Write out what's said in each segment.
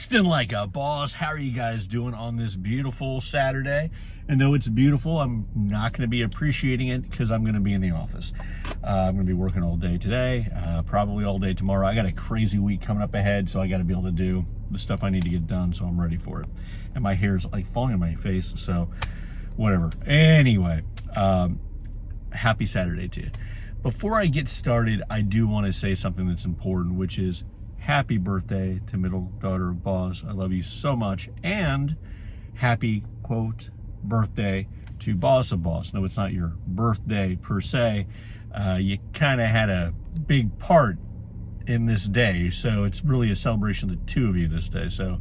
Tasting like a boss. How are you guys doing on this beautiful Saturday? And though it's beautiful, I'm not going to be appreciating it because I'm going to be in the office. I'm going to be working all day today, probably all day tomorrow. I got a crazy week coming up ahead, so I got to be able to do the stuff I need to get done, so I'm ready for it. And my hair's like falling on my face, so whatever. Anyway, happy Saturday to you. Before I get started, I do want to say something that's important, which is happy birthday to middle daughter of Boss. I love you so much. And happy, quote, birthday to Boss of Boss. No, it's not your birthday per se. You kind of had a big part in this day, so it's really a celebration of the two of you this day. So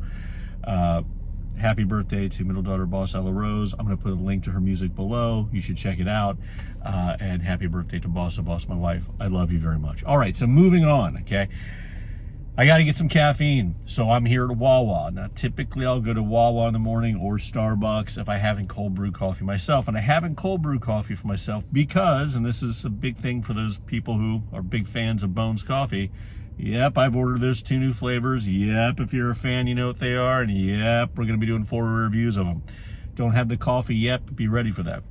happy birthday to middle daughter Boss Ella Rose. I'm going to put a link to her music below. You should check it out. And happy birthday to Boss of Boss, my wife. I love you very much. All right, so moving on, okay? I got to get some caffeine, so I'm here at WAWA. Now, typically I'll go to WAWA in the morning or Starbucks if I haven't cold brew coffee myself. And I haven't cold brew coffee for myself because, and this is a big thing for those people who are big fans of Bones Coffee, yep, I've ordered those 2 new flavors. Yep, if you're a fan, you know what they are. And yep, we're going to be doing 4 reviews of them. Don't have the coffee yet, but be ready for that.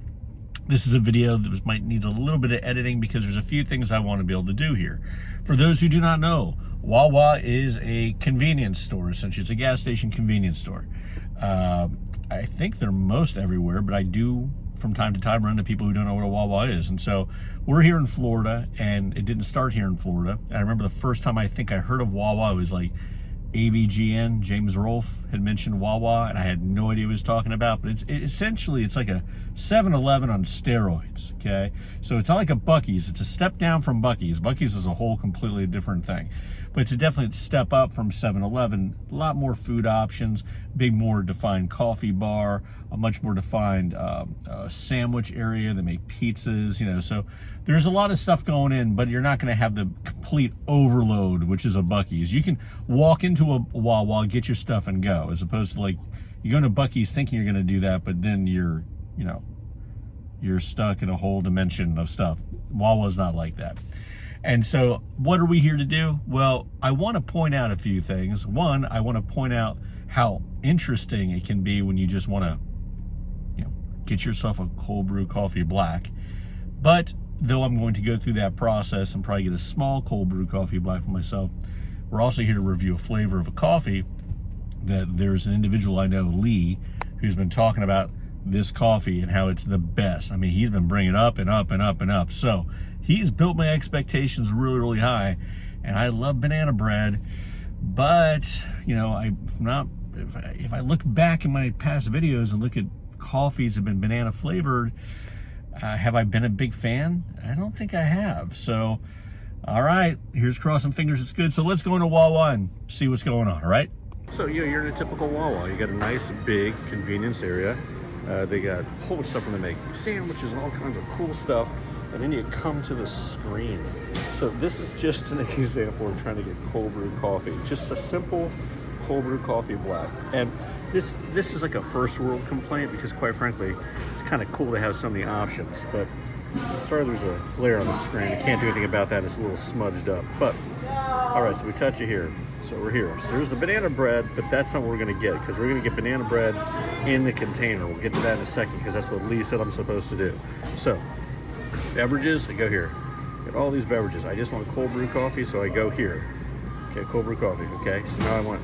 This is a video that might need a little bit of editing because there's a few things I want to be able to do here. For those who do not know, WAWA is a convenience store, essentially. It's a gas station convenience store. I think they're most everywhere, but I do, from time to time, run into people who don't know what a WAWA is. And so we're here in Florida, and it didn't start here in Florida. I remember the first time I think I heard of WAWA, it was like AVGN, James Rolfe had mentioned WAWA, and I had no idea what he was talking about, but essentially it's like a 7-Eleven on steroids, okay? So it's not like a Buc-ee's, it's a step down from Buc-ee's. Buc-ee's is a whole completely different thing, but it's a definite step up from 7-Eleven. A lot more food options, big more defined coffee bar, a much more defined sandwich area. They make pizzas, you know, so there's a lot of stuff going in, but you're not going to have the complete overload, which is a Buc-ee's. You can walk into a WAWA, get your stuff and go, as opposed to like you go to Buc-ee's thinking you're going to do that, but then you're stuck in a whole dimension of stuff. WAWA's not like that. And so what are we here to do? Well, I want to point out a few things. One, I want to point out how interesting it can be when you just want to, get yourself a cold brew coffee black. But though I'm going to go through that process and probably get a small cold brew coffee black for myself, we're also here to review a flavor of a coffee that there's an individual I know, Lee, who's been talking about this coffee and how it's the best. I mean, he's been bringing it up and up and up and up. So he's built my expectations really, really high. And I love banana bread, but if I look back in my past videos and look at coffees that have been banana flavored, have I been a big fan? I don't think I have. So, all right, here's crossing fingers it's good. So let's go into WAWA and see what's going on, all right? So you're in a typical WAWA. You got a nice big convenience area. They got a whole bunch of stuff when they make sandwiches and all kinds of cool stuff. And then you come to the screen. So this is just an example of trying to get cold brew coffee. Just a simple cold brew coffee black. And this is like a first world complaint because quite frankly, it's kind of cool to have so many options. But sorry there's a glare on the screen. I can't do anything about that. It's a little smudged up. But all right, so we touch it here. So we're here. So there's the banana bread, but that's not what we're going to get because we're going to get banana bread in the container. We'll get to that in a second because that's what Lee said I'm supposed to do. So beverages, I go here. Get all these beverages. I just want cold brew coffee, so I go here. Okay, cold brew coffee. Okay, so now I want,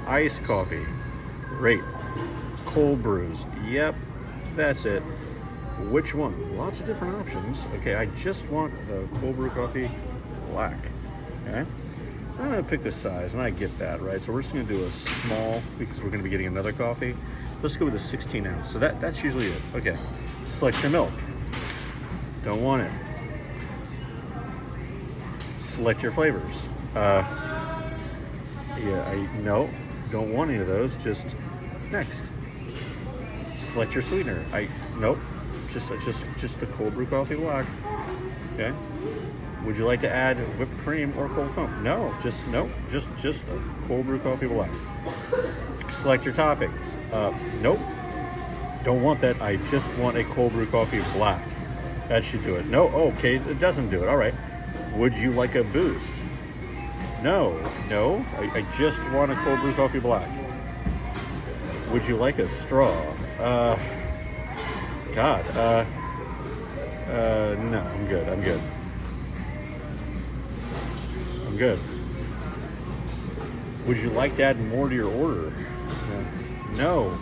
iced coffee. Great. Cold brews. Yep, that's it. Which one? Lots of different options. Okay, I just want the cold brew coffee black. Okay, so I'm gonna pick this size, and I get that, right? So we're just gonna do a small because we're gonna be getting another coffee. Let's go with a 16 ounce. So that's usually it. Okay, select your milk. Don't want it. Select your flavors. No, don't want any of those. Just next. Select your sweetener. Nope. Just the cold brew coffee black. Okay. Would you like to add whipped cream or cold foam? No. Just the cold brew coffee black. Select your toppings. Nope. Don't want that. I just want a cold brew coffee black. That should do it. No, okay, it doesn't do it. All right. Would you like a boost? No, I just want a cold brew coffee black. Would you like a straw? God, no, I'm good. I'm good. Would you like to add more to your order? No.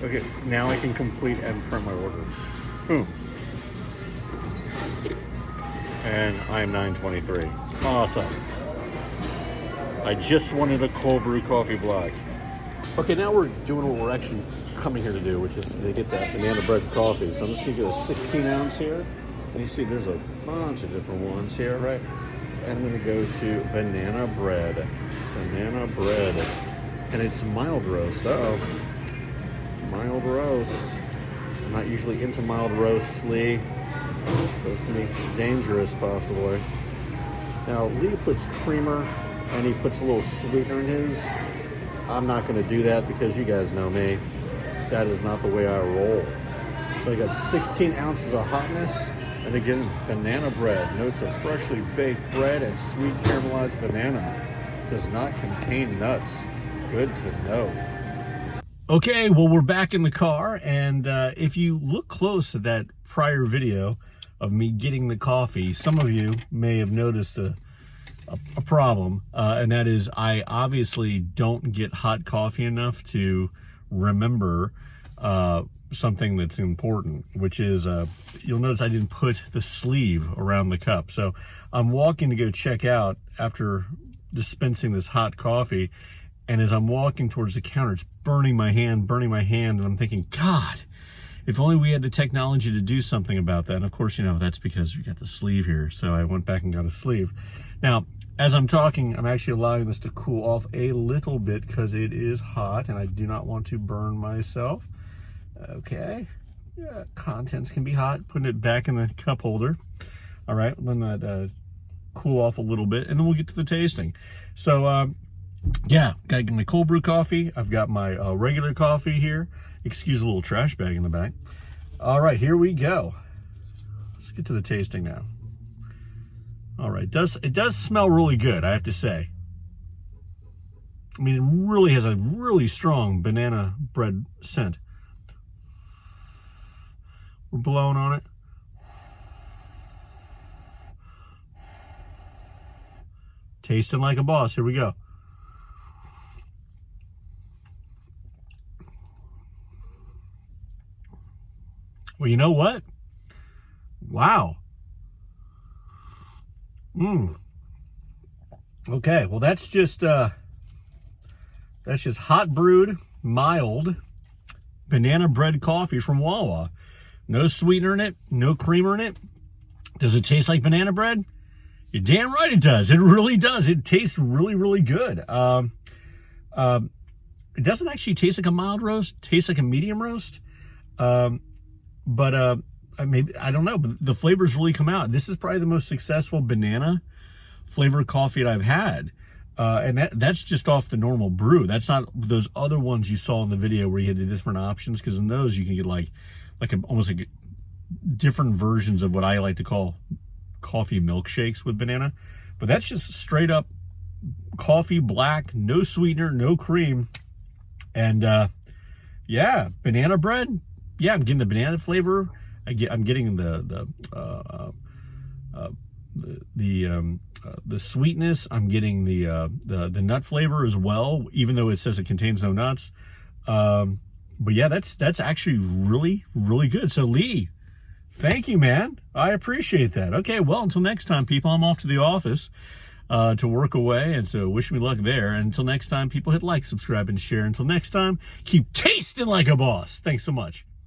Okay, now I can complete and print my order. Boom. And I'm 923. Awesome. I just wanted a cold brew coffee black. Okay, now we're doing what we're actually coming here to do, which is to get that banana bread coffee. So I'm just gonna get a 16 ounce here. And you see there's a bunch of different ones here, right? And I'm gonna go to banana bread. And it's mild roast. Uh-oh. Mild roast. I'm not usually into mild roast, Lee. So it's gonna be dangerous, possibly. Now, Lee puts creamer and he puts a little sweetener in his. I'm not gonna do that because you guys know me. That is not the way I roll. So I got 16 ounces of hotness. And again, banana bread. Notes of freshly baked bread and sweet caramelized banana. Does not contain nuts. Good to know. Okay, well, we're back in the car, and if you look close at that prior video of me getting the coffee, some of you may have noticed a problem, and that is I obviously don't get hot coffee enough to remember something that's important, which is you'll notice I didn't put the sleeve around the cup. So I'm walking to go check out after dispensing this hot coffee, and as I'm walking towards the counter, it's burning my hand, and I'm thinking, God, if only we had the technology to do something about that. And of course, you know, that's because we got the sleeve here. So I went back and got a sleeve. Now, as I'm talking, I'm actually allowing this to cool off a little bit because it is hot and I do not want to burn myself. Okay, yeah, contents can be hot. Putting it back in the cup holder. All right, let that cool off a little bit, and then we'll get to the tasting. So, yeah, got my cold brew coffee. I've got my regular coffee here. Excuse a little trash bag in the back. All right, here we go. Let's get to the tasting now. All right, it does smell really good, I have to say. I mean, it really has a really strong banana bread scent. We're blowing on it. Tasting like a boss. Here we go. Well, you know what? Wow. Okay, well that's just hot brewed, mild banana bread coffee from WAWA. No sweetener in it, no creamer in it. Does it taste like banana bread? You're damn right it does. It really does. It tastes really, really good. It doesn't actually taste like a mild roast. It tastes like a medium roast. But maybe, I don't know, but the flavors really come out. This is probably the most successful banana flavored coffee that I've had. And that's just off the normal brew. That's not those other ones you saw in the video where you had the different options, because in those you can get almost like different versions of what I like to call coffee milkshakes with banana. But that's just straight up coffee black, no sweetener, no cream. And yeah, banana bread. Yeah, I'm getting the banana flavor. I'm getting the sweetness. I'm getting the nut flavor as well, even though it says it contains no nuts. But yeah, that's actually really, really good. So Lee, thank you, man. I appreciate that. Okay, well, until next time, people, I'm off to the office to work away, and so wish me luck there. And until next time, people, hit like, subscribe, and share. Until next time, keep tasting like a boss. Thanks so much.